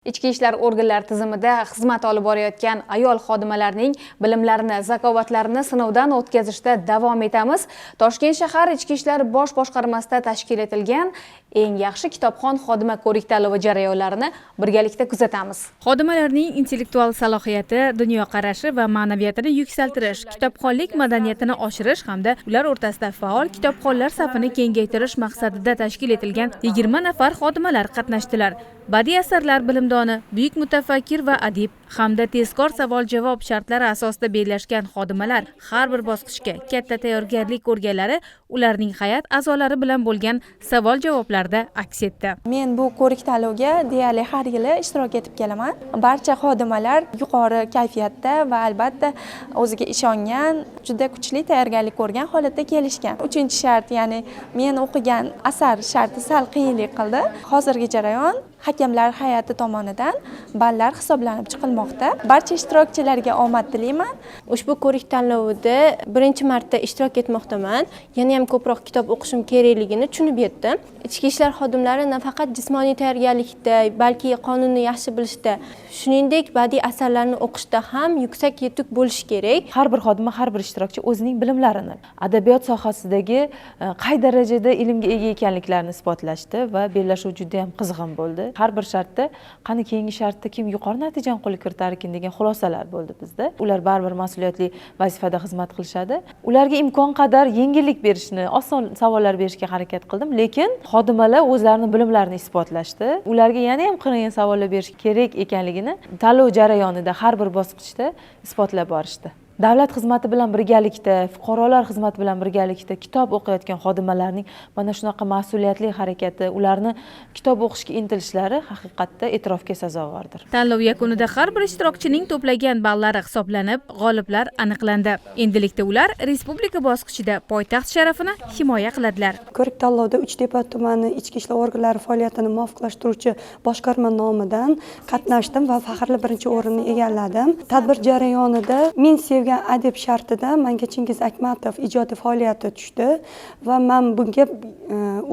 Ichki ishlar organlari tizimida xizmat olib borayotgan ayol xodimalarning bilimlarini, zakovatlarini sinovdan o'tkazishda davom etamiz. Toshkent shahar Ichki ishlar bosh boshqarmasida tashkil etilgan eng yaxshi kitobxon xodima ko'rik-tanlovi jarayonlarini birgalikda kuzatamiz. Xodimalarning intellektual salohiyati, dunyoqarashi va ma'naviyatini yuksaltirish, kitobxonlik madaniyatini oshirish hamda ular o'rtasida faol kitobxonlar safini kengaytirish maqsadida tashkil etilgan 20 nafar xodimalar qatnashdilar. Badiiy asarlar bilimdoni, buyuk mutafakkir va adib hamda tezkor savol-javob shartlari asosida bellashgan xodimalar har bir bosqichga katta tayyorgarlik ko'rganlari ularning hay'at a'zolari bilan bo'lgan savol-javoblarda aks etdi. Men bu ko'rik-tanlovga deyarli har yili ishtirok etib kelaman. Barcha xodimalar yuqori kayfiyatda va albatta o'ziga ishongan, juda kuchli tayyorgarlik ko'rgan holatda kelishgan. 3-shart, ya'ni men o'qigan asar sharti sal qiyinlik qildi. Hozirgi jarayon hakamlar hay'ati tomonidan ballar hisoblanib chiqilmoqda. Barcha ishtirokchilarga omad tilayman. Ushbu ko'rik-tanlovida birinchi marta ishtirok etmoqdaman. Yana ham ko'proq kitob o'qishim kerakligini tushunib yetdim. Ichki ishlar xodimlari nafaqat jismoniy tayyorgarlikda, balki qonunni yaxshi bilishda, shuningdek badiiy asarlarni o'qishda ham yuksak yetuk bo'lishi kerak. Har bir xodima, har bir ishtirokchi o'zining bilimlarini, adabiyot sohasidagi qay darajada ilmga ega ekanliklarini isbotlashdi va bellashuv juda ham qizg'in bo'ldi. Har bir shartda qani keyingi shartda kim yuqori natijani qo'lga kiritar ekan degan xulosalar bo'ldi bizda. Ular baribir mas'uliyatli vazifada xizmat qilishadi. Ularga imkon qadar yengillik berishni, oson savollar berishga harakat qildim, lekin xodimalar o'zlarining bilimlarini isbotlashdi. Ularga yana ham qiyin savollar berish kerak ekanligini tanlov jarayonida har bir bosqichda isbotlab borishdi. Davlat xizmati bilan birgalikda, fuqarolar xizmati bilan birgalikda kitob o'qiyotgan xodimalarning mana shunaqa mas'uliyatli harakati, ularni kitob o'qishga intilishlari haqiqatda e'tirofga sazovordir. Tanlov yakunida har bir ishtirokchining to'plagan ballari hisoblanib, g'oliblar aniqlandi. Endilikda ular respublika bosqichida poytaxt sharafini himoya qiladilar. Ko'rik-tanlovda Uchtepa tumani ichki ishlar organlari faoliyatini muvofiqlashtiruvchi boshqarma nomidan qatnashdim va faxrli birinchi o'rinni egalladim. Tadbir jarayonida men sevgan adib shartida menga Chingiz Akmatov ijodiy faoliyati tushdi va men bunga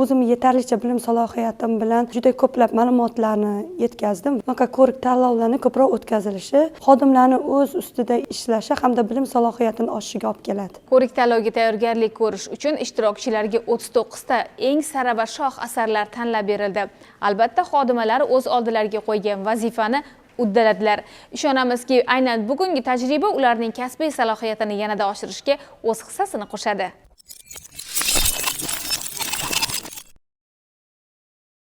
o'zim yetarlicha bilim salohiyatim bilan juda ko'plab ma'lumotlarni yetkazdim. Bunaqa ko'rik-tanlovlarni ko'proq o'tkazilishi xodimlarni o'z ustida ishlashi hamda bilim salohiyatini oshishiga olib keladi. Ko'rik-tanlovga tayyorgarlik ko'rish uchun ishtirokchilarga 39 ta eng sara va shoh asarlar tanlab berildi. Albatta, xodimalar o'z oldilariga qo'ygan vazifani uddaladilar. Ishonamizki, aynan bugungi tajriba ularning kasbiy salohiyatini yanada oshirishga o'z hissasini qo'shadi.